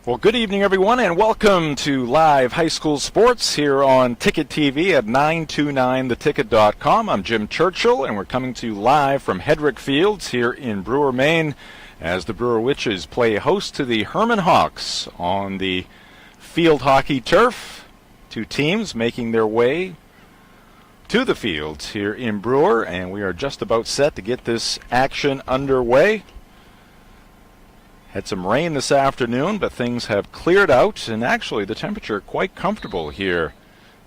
Well, good evening, everyone, and welcome to live high school sports here on Ticket TV at 929theticket.com. I'm Jim Churchill, and we're coming to you live from Hedrick Fields here in Brewer, Maine, as the Brewer Witches play host to the Hermon Hawks on the field hockey turf. Two teams making their way to the fields here in Brewer, and we are just about set to get this action underway. Had some rain this afternoon, but things have cleared out, and actually the temperature quite comfortable here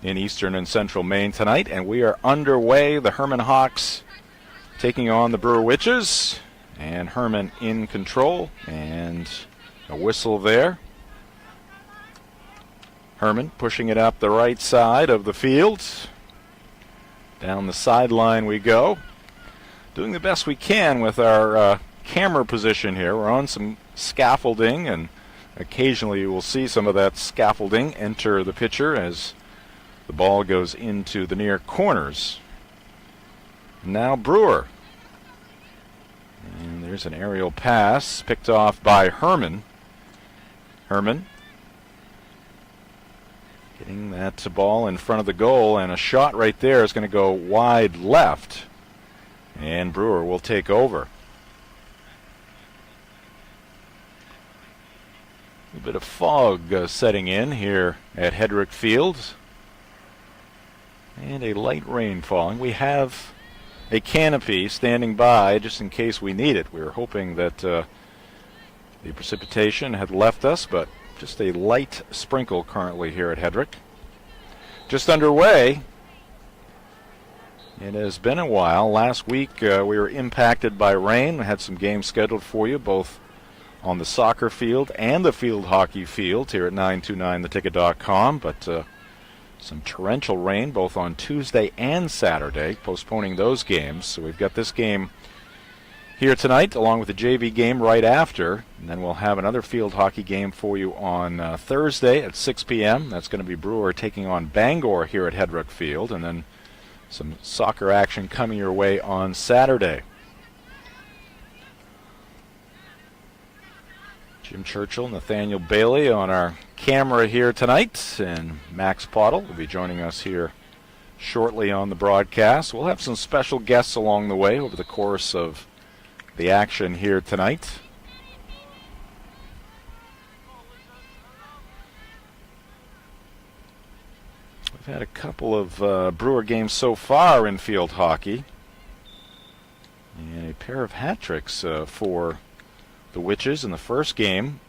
in eastern and central Maine tonight, and we are underway. The Hermon Hawks taking on the Brewer Witches, and Hermon in control, and a whistle there. Hermon pushing it up the right side of the field. Down the sideline we go. Doing the best we can with our camera position here. We're on some scaffolding, and occasionally you will see some of that scaffolding enter the pitcher as the ball goes into the near corners. Now Brewer. And there's an aerial pass picked off by Hermon. Hermon getting that ball in front of the goal, and a shot right there is going to go wide left, and Brewer will take over. A bit of fog setting in here at Hedrick Fields, and a light rain falling. We have a canopy standing by just in case we need it. We were hoping that the precipitation had left us, but just a light sprinkle currently here at Hedrick. Just underway. It has been a while. Last week we were impacted by rain. We had some games scheduled for you, both on the soccer field and the field hockey field here at 929theticket.com, but some torrential rain both on Tuesday and Saturday, postponing those games. So we've got this game here tonight along with the JV game right after, and then we'll have another field hockey game for you on Thursday at 6 p.m. That's going to be Brewer taking on Bangor here at Hedrick Field, and then some soccer action coming your way on Saturday. Jim Churchill, Nathaniel Bailey on our camera here tonight, and Max Pottle will be joining us here shortly on the broadcast. We'll have some special guests along the way over the course of the action here tonight. We've had a couple of Brewer games so far in field hockey, and a pair of hat tricks for the Witches in the first game.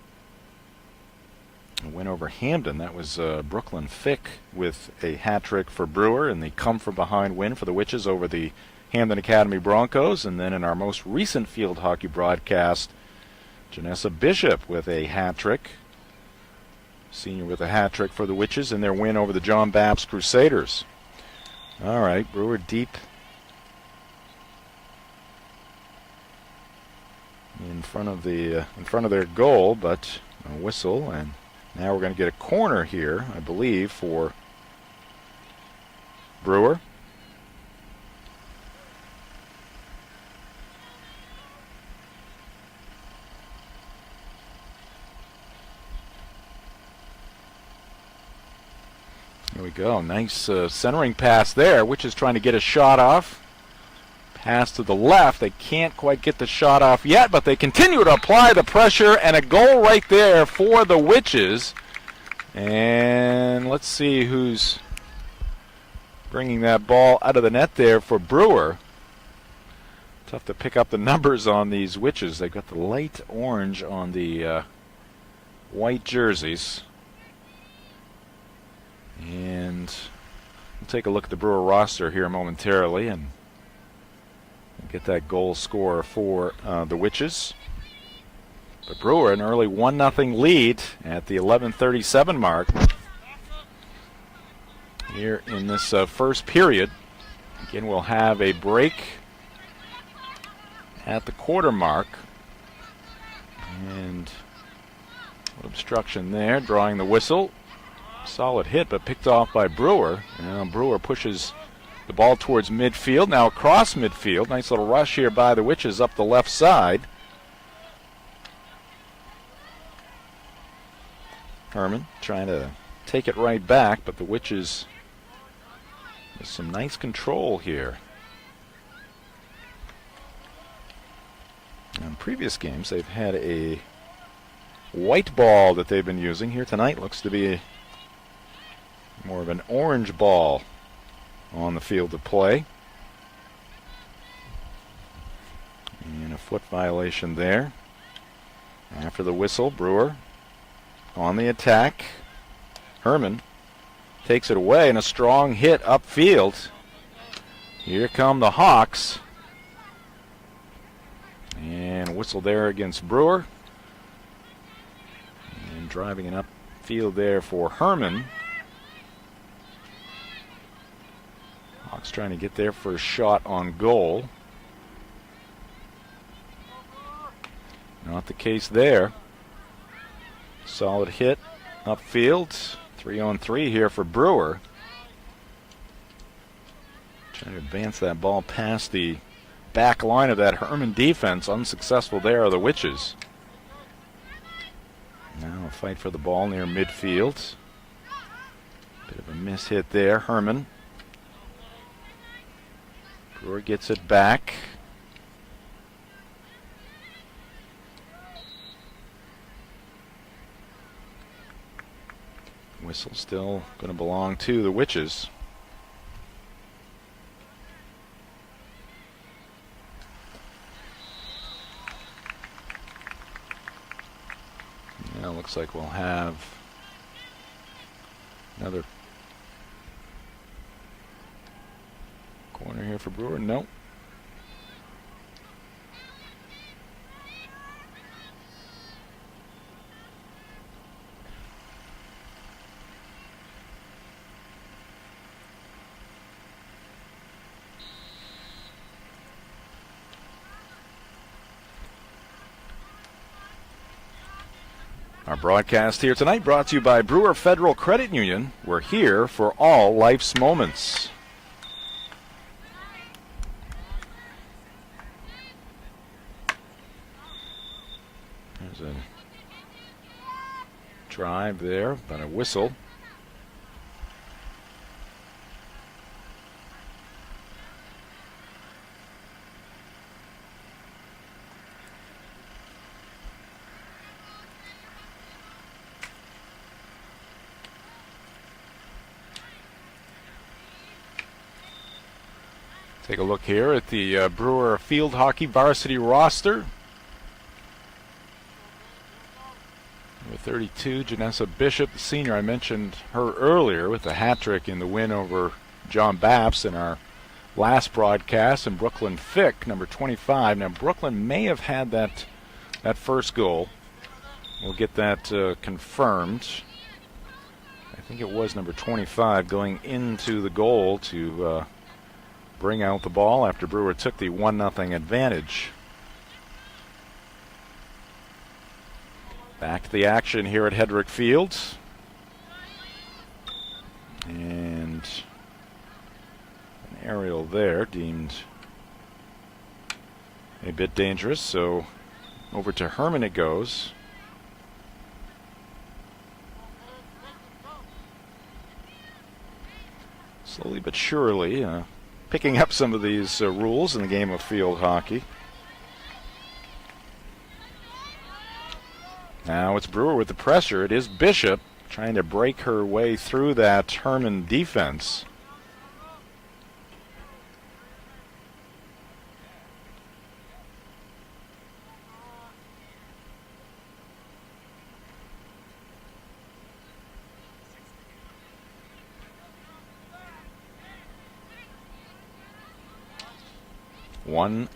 A win over Hamden. That was Brooklyn Fick with a hat trick for Brewer, and the come-from-behind win for the Witches over the Hamden Academy Broncos. And then in our most recent field hockey broadcast, Janessa Bishop with a hat trick. Senior with a hat trick for the Witches in their win over the John Babs Crusaders. All right, Brewer deep in front of their goal, but a whistle, and now we're going to get a corner here, I believe, for Brewer. Here we go. Nice centering pass there, which is trying to get a shot off. Pass to the left. They can't quite get the shot off yet, but they continue to apply the pressure, and a goal right there for the Witches. And let's see who's bringing that ball out of the net there for Brewer. Tough to pick up the numbers on these Witches. They've got the light orange on the white jerseys. And we'll take a look at the Brewer roster here momentarily and get that goal score for the Witches. But Brewer an early 1-0 lead at the 11:37 mark here in this first period. Again, we'll have a break at the quarter mark. And obstruction there, drawing the whistle. Solid hit, but picked off by Brewer. Now Brewer pushes the ball towards midfield. Now across midfield. Nice little rush here by the Witches up the left side. Hermon trying to take it right back, but the Witches with some nice control here. In previous games, they've had a white ball that they've been using. Here tonight looks to be more of an orange ball on the field of play. And a foot violation there. After the whistle, Brewer on the attack. Hermon takes it away, and a strong hit upfield. Here come the Hawks. And whistle there against Brewer. And driving it upfield there for Hermon. Hawks trying to get their first shot on goal. Not the case there. Solid hit upfield. 3-on-3 here for Brewer. Trying to advance that ball past the back line of that Hermon defense. Unsuccessful there are the Witches. Now a fight for the ball near midfield. Bit of a miss hit there. Hermon. Brewer gets it back. Whistle still going to belong to the Witches. Now looks like we'll have another corner here for Brewer. Nope. Our broadcast here tonight brought to you by Brewer Federal Credit Union. We're here for all life's moments. There's a drive there, but a whistle. Take a look here at the Brewer field hockey varsity roster. Number 32, Janessa Bishop, the senior. I mentioned her earlier with the hat trick in the win over John Baps in our last broadcast. And Brooklyn Fick, number 25. Now Brooklyn may have had that first goal. We'll get that confirmed. I think it was number 25 going into the goal to bring out the ball after Brewer took the 1-0 advantage. Back to the action here at Hedrick Field. And an aerial there deemed a bit dangerous, so over to Hermon it goes. Slowly but surely picking up some of these rules in the game of field hockey. Now it's Brewer with the pressure. It is Bishop trying to break her way through that Hermon defense. One.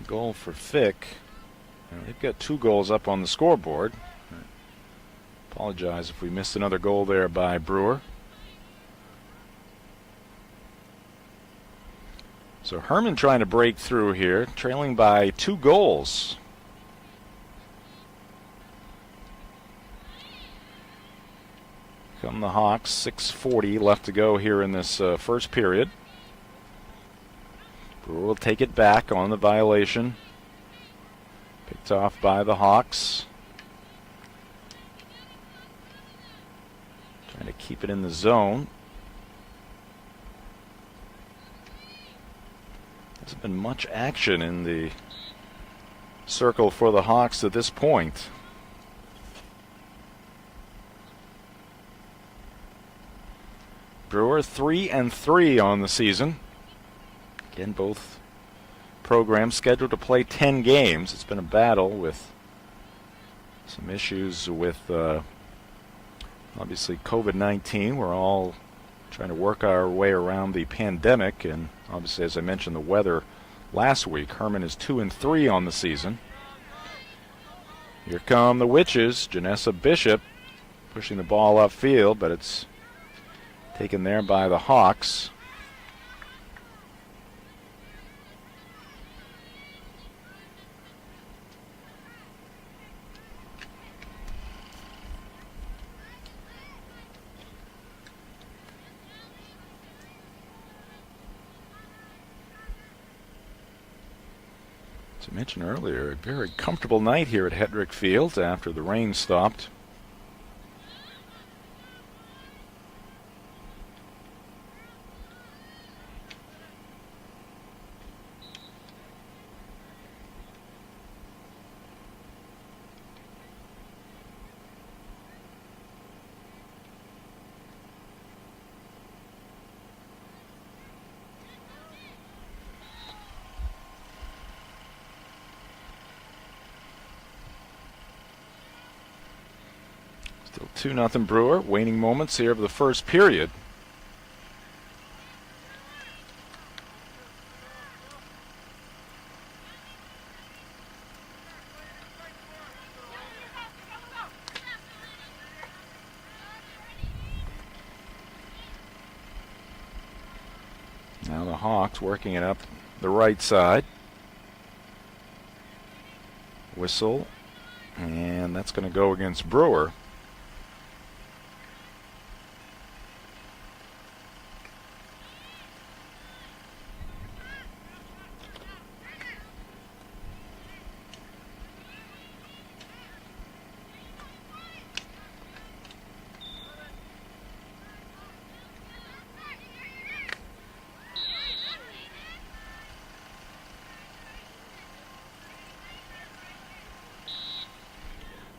Goal for Fick. They've got 2 goals up on the scoreboard. Apologize if we missed another goal there by Brewer. So Hermon trying to break through here, trailing by 2 goals. Come the Hawks, 6:40 left to go here in this first period. Brewer will take it back on the violation. Picked off by the Hawks. Trying to keep it in the zone. Hasn't been much action in the circle for the Hawks at this point. Brewer 3-3 on the season. Again, both programs scheduled to play 10 games. It's been a battle with some issues with obviously COVID-19. We're all trying to work our way around the pandemic, and obviously, as I mentioned, the weather last week. Hermon is 2-3 on the season. Here come the Witches. Janessa Bishop pushing the ball upfield, but it's taken there by the Hawks. As I mentioned earlier, a very comfortable night here at Hedrick Field after the rain stopped. Still 2-0 Brewer. Waning moments here of the first period. Now the Hawks working it up the right side. Whistle. And that's going to go against Brewer.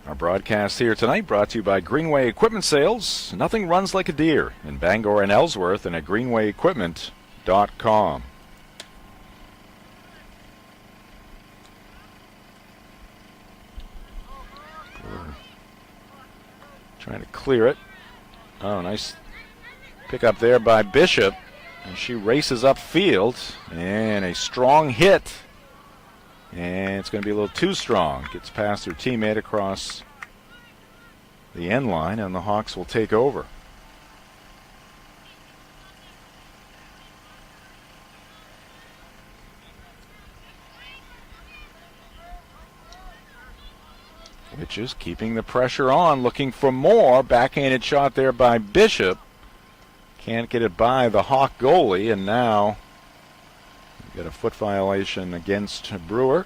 Our broadcast here tonight brought to you by Greenway Equipment Sales. Nothing runs like a deer in Bangor and Ellsworth, and at greenwayequipment.com. Trying to clear it. Oh, nice pick up there by Bishop. And she races upfield, and a strong hit. And it's going to be a little too strong. Gets past her teammate across the end line, and the Hawks will take over. Witches keeping the pressure on, looking for more. Backhanded shot there by Bishop. Can't get it by the Hawk goalie, and now we've got a foot violation against Brewer.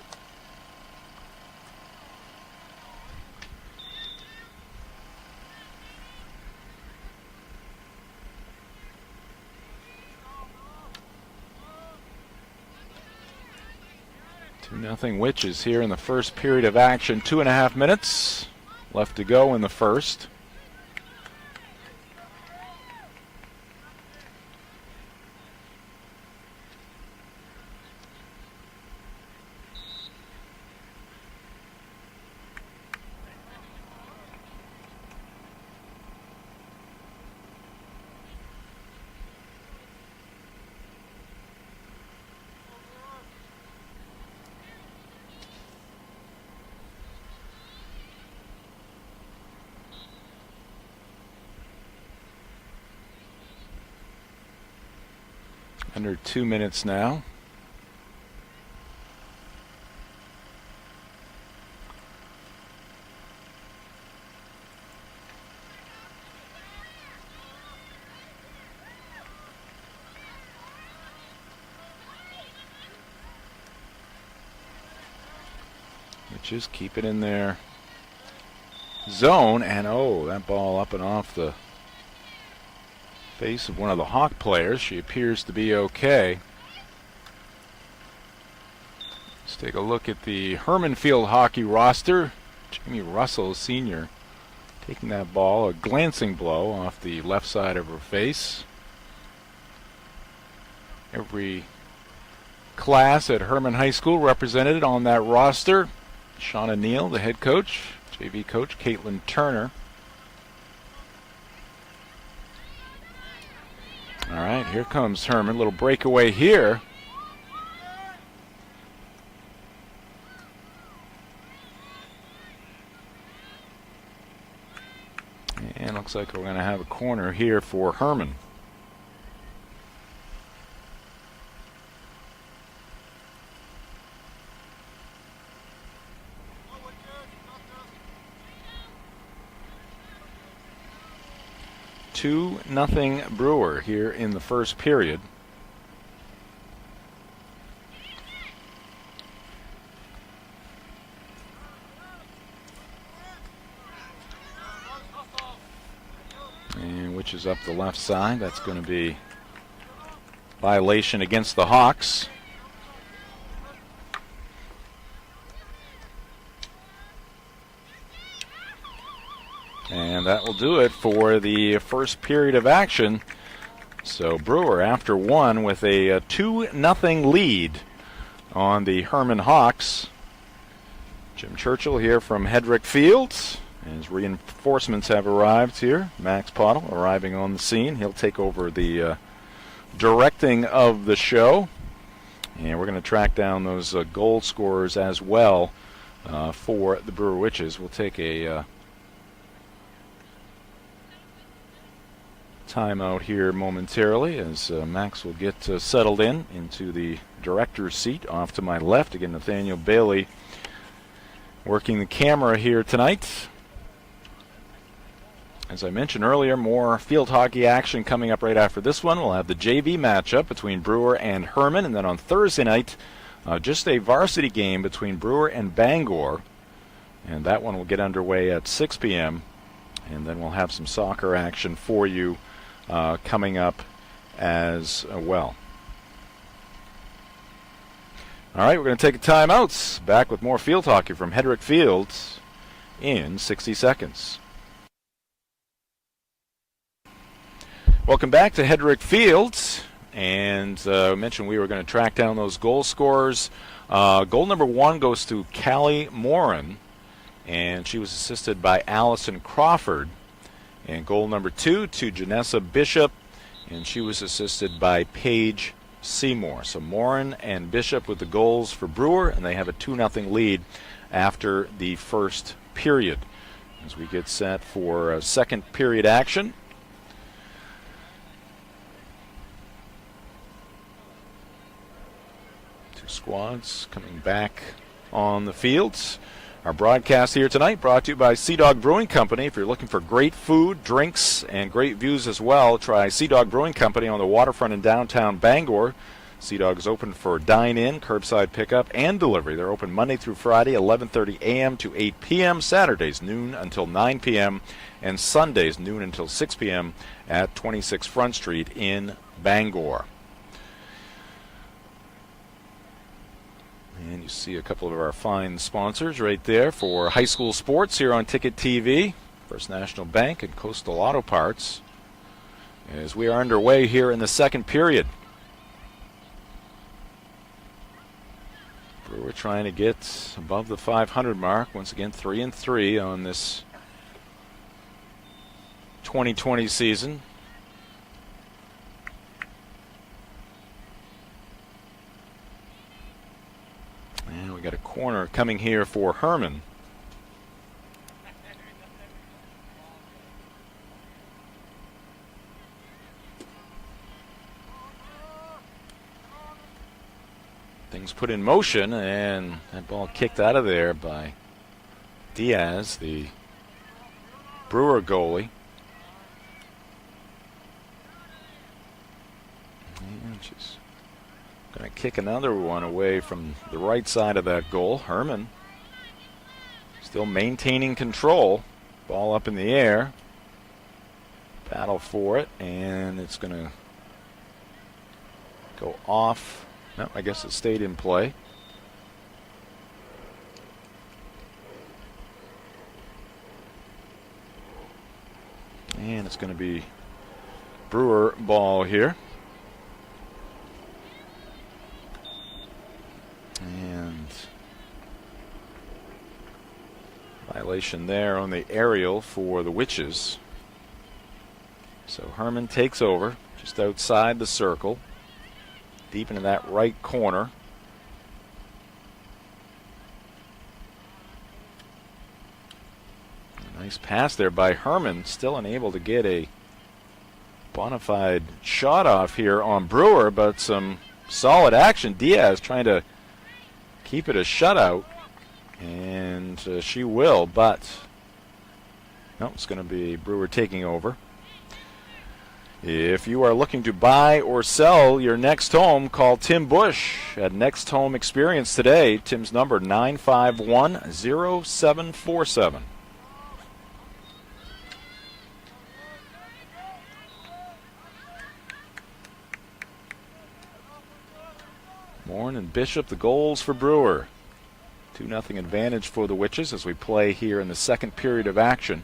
Nothing Witches here in the first period of action. 2.5 minutes left to go in the first. Under 2 minutes now. Witches keep it in their zone, and oh, that ball up and off the face of one of the Hawk players. She appears to be okay. Let's take a look at the Hermon Field hockey roster. Jamie Russell, senior, taking that ball, a glancing blow off the left side of her face. Every class at Hermon High School represented on that roster. Shauna Neal, the head coach. JV coach Caitlin Turner. All right, here comes Hermon. Little breakaway here. And looks like we're going to have a corner here for Hermon. Two nothing Brewer here in the first period. And Witches up the left side. That's going to be violation against the Hawks. And that will do it for the first period of action. So Brewer, after one, with a 2-0 lead on the Hermon Hawks. Jim Churchill here from Hedrick Fields. As reinforcements have arrived here. Max Pottle arriving on the scene. He'll take over the directing of the show. And we're going to track down those goal scorers as well for the Brewer Witches. We'll take a timeout here momentarily as Max will get settled into the director's seat off to my left. Again, Nathaniel Bailey working the camera here tonight. As I mentioned earlier, more field hockey action coming up right after this one. We'll have the JV matchup between Brewer and Hermon, and then on Thursday night, just a varsity game between Brewer and Bangor, and that one will get underway at 6 p.m., and then we'll have some soccer action for you coming up as well. All right, we're going to take a timeout. Back with more field hockey from Hedrick Fields in 60 seconds. Welcome back to Hedrick Fields. And I mentioned we were going to track down those goal scorers. Goal number one goes to Callie Morin, and she was assisted by Allison Crawford. And goal number two to Janessa Bishop, and she was assisted by Paige Seymour. So Morin and Bishop with the goals for Brewer, and they have a 2-0 lead after the first period. As we get set for second period action. Two squads coming back on the fields. Our broadcast here tonight brought to you by Sea Dog Brewing Company. If you're looking for great food, drinks, and great views as well, try Sea Dog Brewing Company on the waterfront in downtown Bangor. Sea Dog is open for dine-in, curbside pickup, and delivery. They're open Monday through Friday, 11:30 a.m. to 8 p.m., Saturdays noon until 9 p.m., and Sundays noon until 6 p.m. at 26 Front Street in Bangor. And you see a couple of our fine sponsors right there for high school sports here on Ticket TV. First National Bank and Coastal Auto Parts. As we are underway here in the second period. We're trying to get above the 500 mark. Once again, 3-3 on this 2020 season. And we got a corner coming here for Hermon. Things put in motion, and that ball kicked out of there by Diaz, the Brewer goalie. And she's going to kick another one away from the right side of that goal. Hermon Still maintaining control. Ball up in the air. Battle for it, and it's going to go off. No, I guess it stayed in play. And it's going to be Brewer ball here. And violation there on the aerial for the Witches. So Hermon takes over just outside the circle, deep into that right corner. A nice pass there by Hermon, still unable to get a bona fide shot off here on Brewer, but some solid action. Diaz trying to keep it a shutout, and she will, but no, it's going to be Brewer taking over. If you are looking to buy or sell your next home, call Tim Bush at Next Home Experience today. Tim's number 951-0747. Moore and Bishop, the goals for Brewer. 2-0 advantage for the Witches as we play here in the second period of action.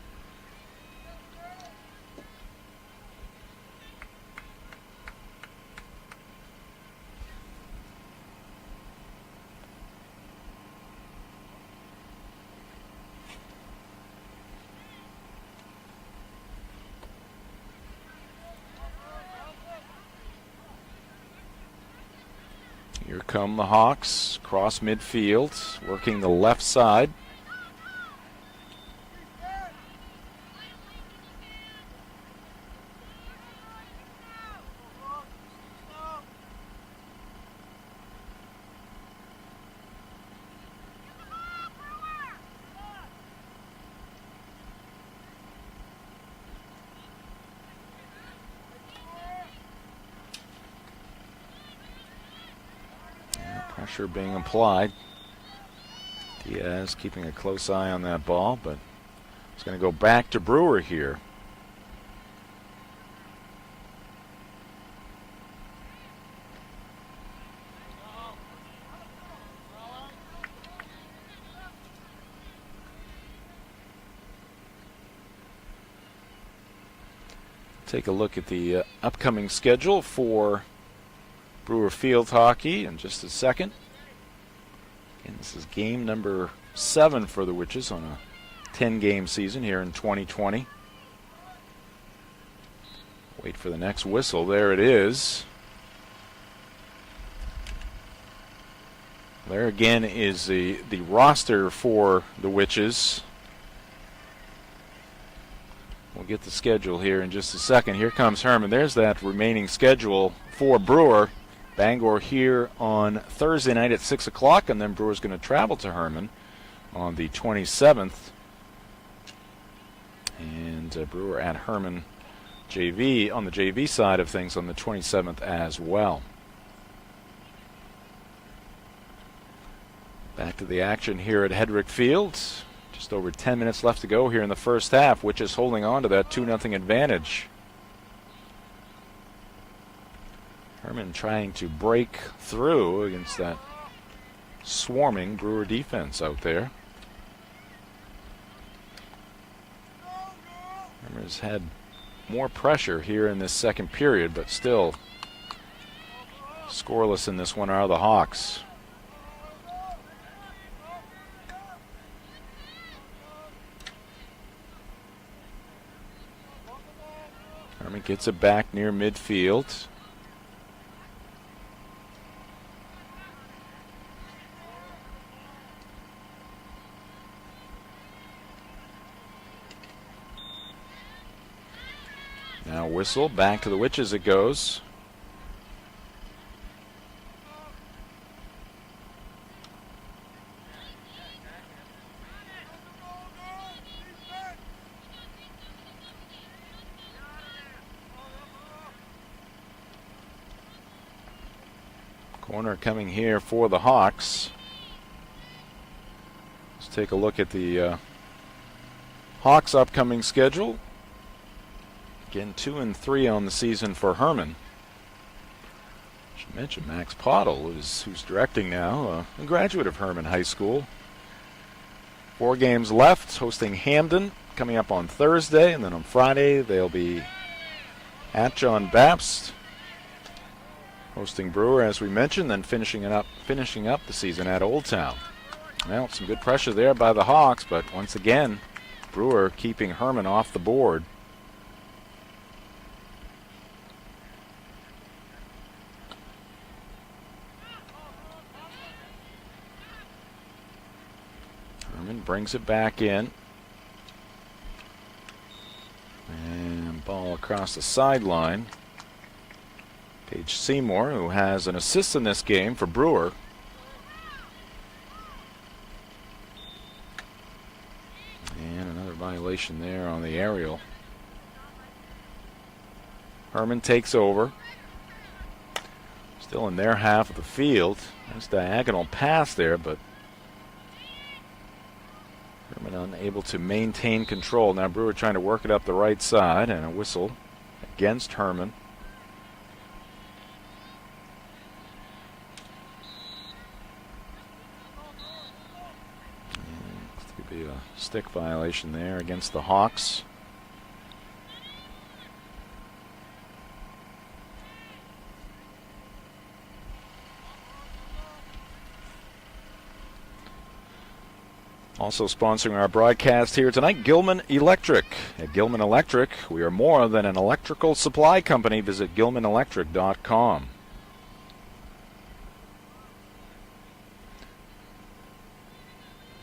Here come the Hawks, cross midfield, working the left side. Pressure being applied. Diaz keeping a close eye on that ball, but it's going to go back to Brewer here. Take a look at the upcoming schedule for Brewer Field Hockey in just a second. And this is game number 7 for the Witches on a 10-game season here in 2020. Wait for the next whistle. There it is. There again is the roster for the Witches. We'll get the schedule here in just a second. Here comes Hermon. There's that remaining schedule for Brewer. Bangor here on Thursday night at 6 o'clock, and then Brewer's going to travel to Hermon on the 27th. And Brewer at Hermon JV on the JV side of things on the 27th as well. Back to the action here at Hedrick Field. Just over 10 minutes left to go here in the first half, which is holding on to that 2-0 advantage. Hermon trying to break through against that swarming Brewer defense out there. Hermon's had more pressure here in this second period, but still scoreless in this one are the Hawks. Hermon gets it back near midfield. Now whistle, back to the Witches it goes. Corner coming here for the Hawks. This take a look at the Hawks' upcoming schedule. Again, 2-3 on the season for Hermon. I should mention Max Pottle, who's directing now, a graduate of Hermon High School. 4 games left, hosting Hamden coming up on Thursday, and then on Friday they'll be at John Baptist, hosting Brewer, as we mentioned, then finishing up the season at Old Town. Well, some good pressure there by the Hawks, but once again, Brewer keeping Hermon off the board. Hermon brings it back in. And ball across the sideline. Paige Seymour, who has an assist in this game for Brewer. And another violation there on the aerial. Hermon takes over. Still in their half of the field. Nice diagonal pass there, but Hermon unable to maintain control. Now Brewer trying to work it up the right side, and a whistle against Hermon. And could be a stick violation there against the Hawks. Also sponsoring our broadcast here tonight, Gilman Electric. At Gilman Electric, we are more than an electrical supply company. Visit gilmanelectric.com.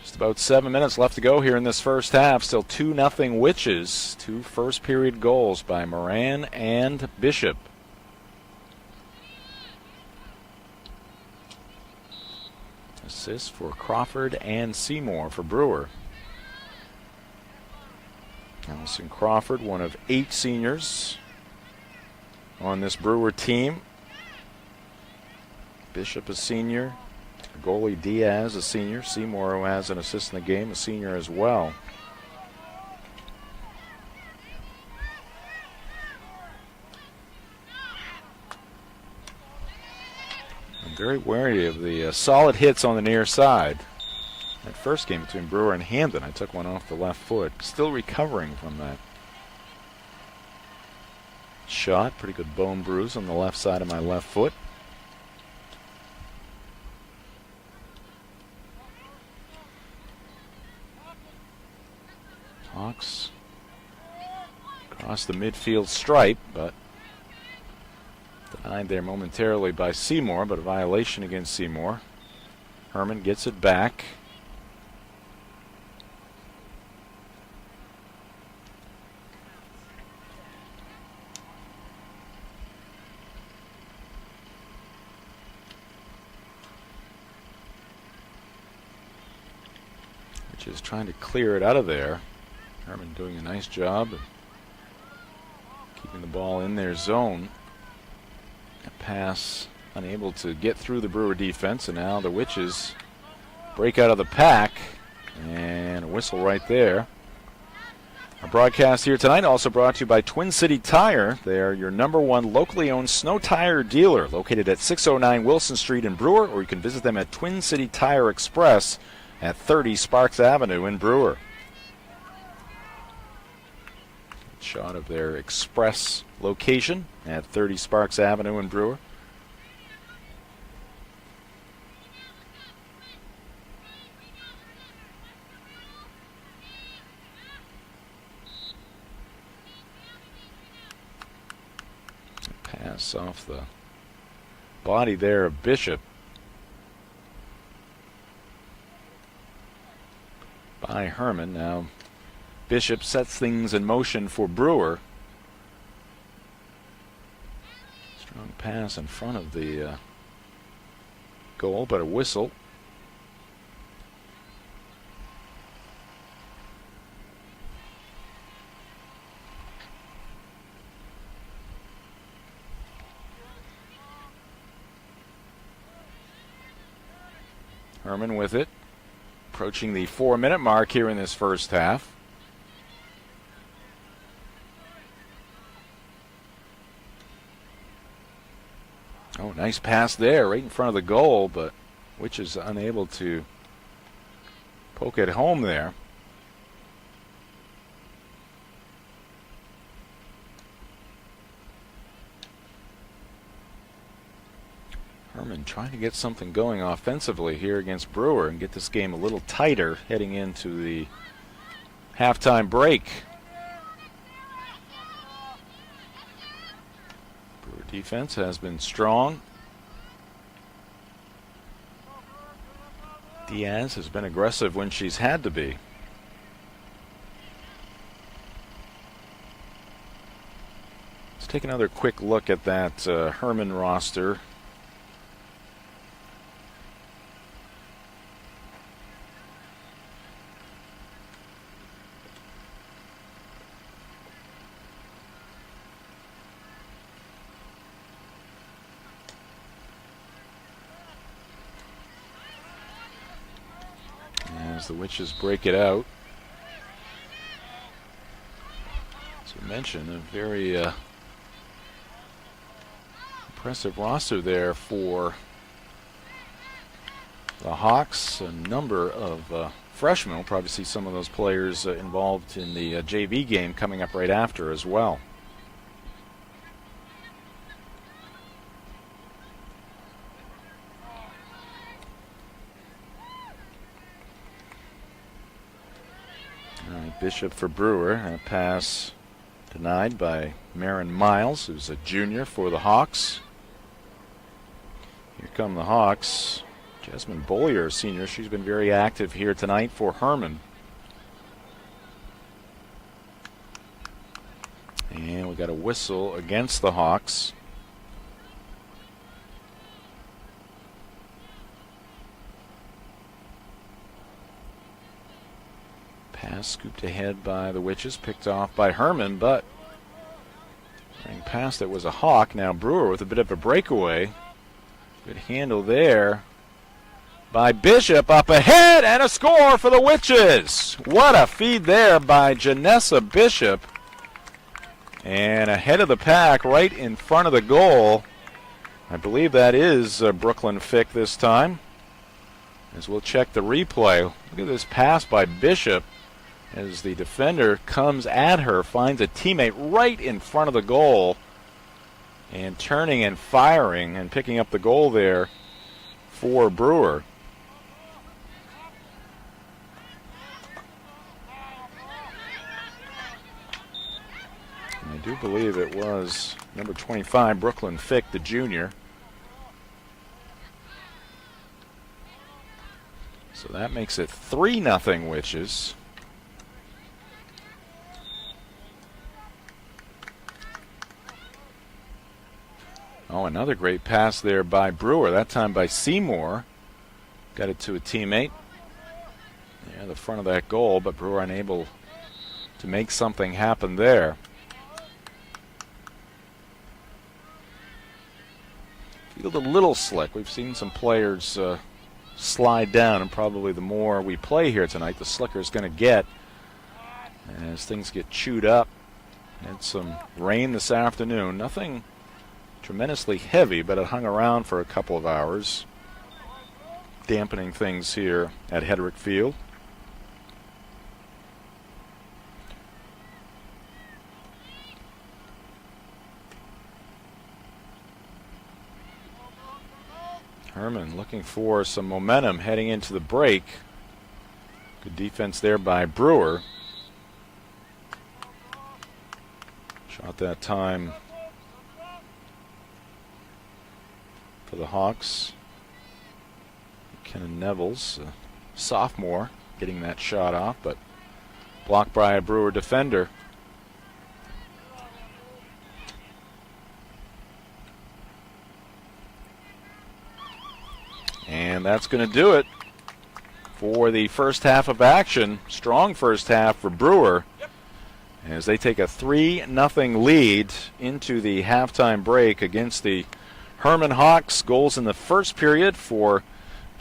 Just about 7 minutes left to go here in this first half. Still 2-0 Witches. 2 first-period goals by Moran and Bishop. Assists for Crawford and Seymour for Brewer. Allison Crawford, one of 8 seniors on this Brewer team. Bishop, a senior. Goalie Diaz, a senior. Seymour, who has an assist in the game, a senior as well. I'm very wary of the solid hits on the near side. That first game between Brewer and Hamden, I took one off the left foot. Still recovering from that shot. Pretty good bone bruise on the left side of my left foot. Hawks across the midfield stripe, but denied there momentarily by Seymour, but a violation against Seymour. Hermon gets it back. Which is trying to clear it out of there. Hermon doing a nice job of keeping the ball in their zone. A pass unable to get through the Brewer defense, and now the Witches break out of the pack, and a whistle right there. Our broadcast here tonight also brought to you by Twin City Tire. They are your #1 locally owned snow tire dealer, located at 609 Wilson Street in Brewer, or you can visit them at Twin City Tire Express at 30 Sparks Avenue in Brewer. Shot of their express location at 30 Sparks Avenue in Brewer. Pass off the body there of Bishop. By Hermon. Now Bishop sets things in motion for Brewer. Strong pass in front of the goal, but a whistle. Hermon with it. Approaching the 4-minute mark here in this first half. Oh, nice pass there right in front of the goal, but Witches unable to poke it home there. Hermon trying to get something going offensively here against Brewer and get this game a little tighter heading into the halftime break. Brewer defense has been strong. Diaz has been aggressive when she's had to be. Let's take another quick look at that Hermon roster. As the Witches break it out. As we mentioned, a very impressive roster there for the Hawks. A number of freshmen. We'll probably see some of those players involved in the JV game coming up right after as well. Bishop for Brewer, and a pass denied by Marin Miles, who's a junior for the Hawks. Here come the Hawks. Jasmine Bollier, senior, she's been very active here tonight for Hermon. And we got a whistle against the Hawks. Pass scooped ahead by the Witches, picked off by Hermon, but running past it was a Hawk. Now Brewer with a bit of a breakaway. Good handle there by Bishop, up ahead, and a score for the Witches. What a feed there by Janessa Bishop. And ahead of the pack, right in front of the goal. I believe that is Brooklyn Fick this time. As we'll check the replay. Look at this pass by Bishop. As the defender comes at her, finds a teammate right in front of the goal, and turning and firing and picking up the goal there for Brewer. And I do believe it was number 25, Brooklyn Fick, the junior. So that makes it 3-0 Witches. Oh, another great pass there by Brewer, that time by Seymour. Got it to a teammate. Yeah, the front of that goal, but Brewer unable to make something happen there. Field a little slick. We've seen some players slide down, and probably the more we play here tonight, the slicker it's going to get as things get chewed up. Had some rain this afternoon. Nothing tremendously heavy, but it hung around for a couple of hours, dampening things here at Hedrick Field. Hermon looking for some momentum heading into the break. Good defense there by Brewer. Shot that time for the Hawks. Kenan Nevels, a sophomore, getting that shot off, but blocked by a Brewer defender. And that's going to do it for the first half of action. Strong first half for Brewer as they take a 3-0 lead into the halftime break against the Hermon Hawks. Goals in the first period for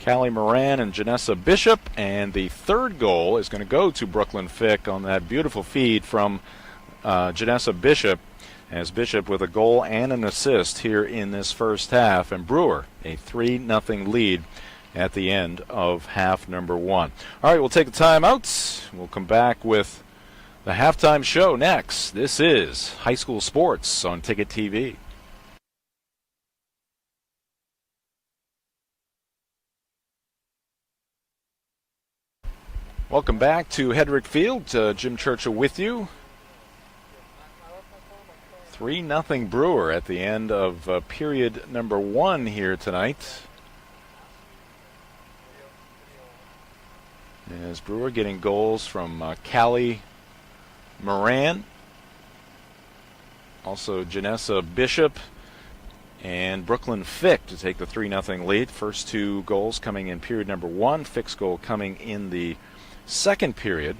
Callie Moran and Janessa Bishop, and the third goal is going to go to Brooklyn Fick on that beautiful feed from Janessa Bishop, as Bishop with a goal and an assist here in this first half, and Brewer a 3-0 lead at the end of half number one. All right, we'll take a timeout. We'll come back with the halftime show next. This is High School Sports on Ticket TV. Welcome back to Hedrick Field. Jim Churchill with you. 3-0 Brewer at the end of period number one here tonight. As Brewer getting goals from Callie Moran, also Janessa Bishop, and Brooklyn Fick to take the 3-0 lead. First two goals coming in period number one. Fick's goal coming in the second period.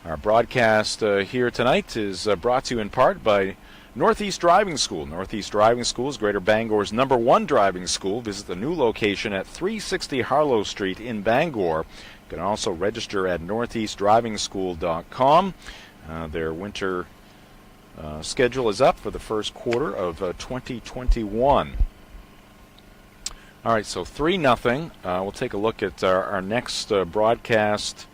Our broadcast here tonight is brought to you in part by Northeast Driving School. Northeast Driving School is Greater Bangor's #1 driving school. Visit the new location at 360 Harlow Street in Bangor. You can also register at northeastdrivingschool.com. Their winter schedule is up for the first quarter of 2021. All right, so 3-0. We'll take a look at our next broadcast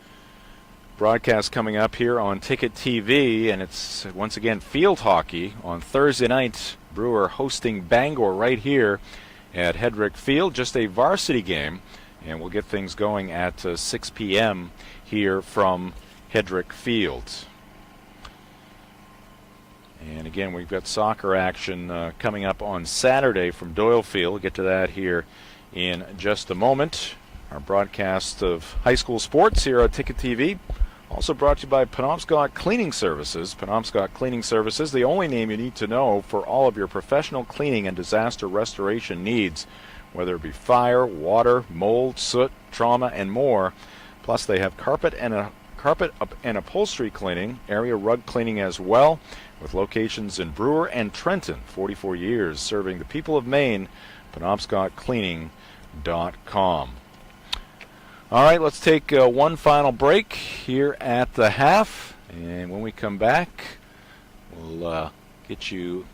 coming up here on Ticket TV, and it's once again field hockey on Thursday night. Brewer hosting Bangor right here at Hedrick Field, just a varsity game, and we'll get things going at 6 p.m. here from Hedrick Field. And again, we've got soccer action coming up on Saturday from Doyle Field. We'll get to that here in just a moment. Our broadcast of high school sports here on Ticket TV. Also brought to you by Penobscot Cleaning Services. Penobscot Cleaning Services, the only name you need to know for all of your professional cleaning and disaster restoration needs, whether it be fire, water, mold, soot, trauma, and more. Plus, they have carpet and upholstery cleaning, area rug cleaning as well, with locations in Brewer and Trenton. 44 years serving the people of Maine. PenobscotCleaning.com. All right, let's take one final break here at the half, and when we come back, we'll get you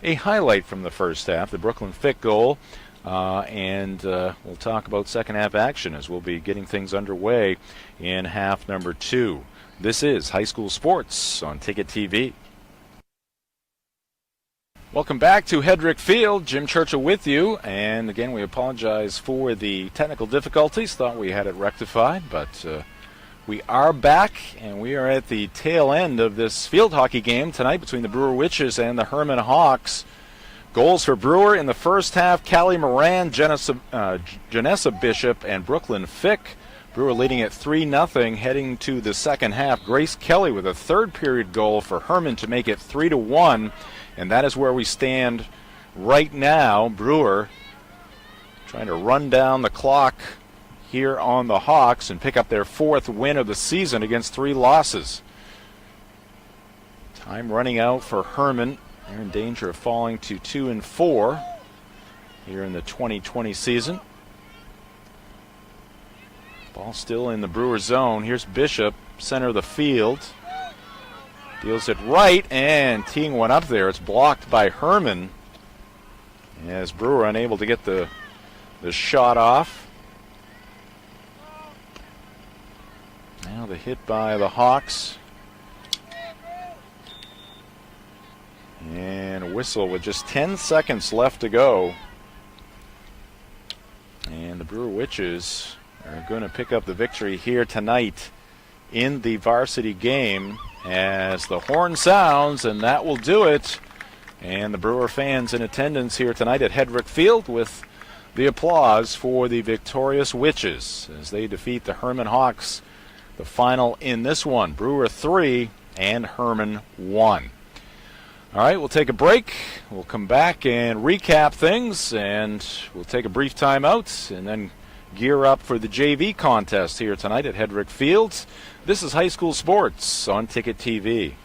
a highlight from the first half, the Brooklyn Fick goal, and we'll talk about second half action as we'll be getting things underway in half number two. This is High School Sports on Ticket TV. Welcome back to Hedrick Field. Jim Churchill with you. And again, we apologize for the technical difficulties. Thought we had it rectified, but we are back, and we are at the tail end of this field hockey game tonight between the Brewer Witches and the Hermon Hawks. Goals for Brewer in the first half: Callie Moran, Janessa Bishop, and Brooklyn Fick. Brewer leading at 3-0 heading to the second half. Grace Kelly with a third period goal for Hermon to make it 3-1. And that is where we stand right now. Brewer trying to run down the clock here on the Hawks and pick up their fourth win of the season against 3 losses. Time running out for Hermon. They're in danger of falling to 2-4 here in the 2020 season. Ball still in the Brewer zone. Here's Bishop, center of the field. Deals it right, and teeing one up there. It's blocked by Hermon as Brewer unable to get the shot off. Now the hit by the Hawks. And a whistle with just 10 seconds left to go. And the Brewer Witches are going to pick up the victory here tonight in the varsity game as the horn sounds, and that will do it. And the Brewer fans in attendance here tonight at Hedrick Field with the applause for the victorious Witches as they defeat the Hermon Hawks. The final in this one, Brewer 3 and Hermon 1. All right, we'll take a break. We'll come back and recap things, and we'll take a brief timeout and then gear up for the JV contest here tonight at Hedrick Field. This is High School Sports on Ticket TV.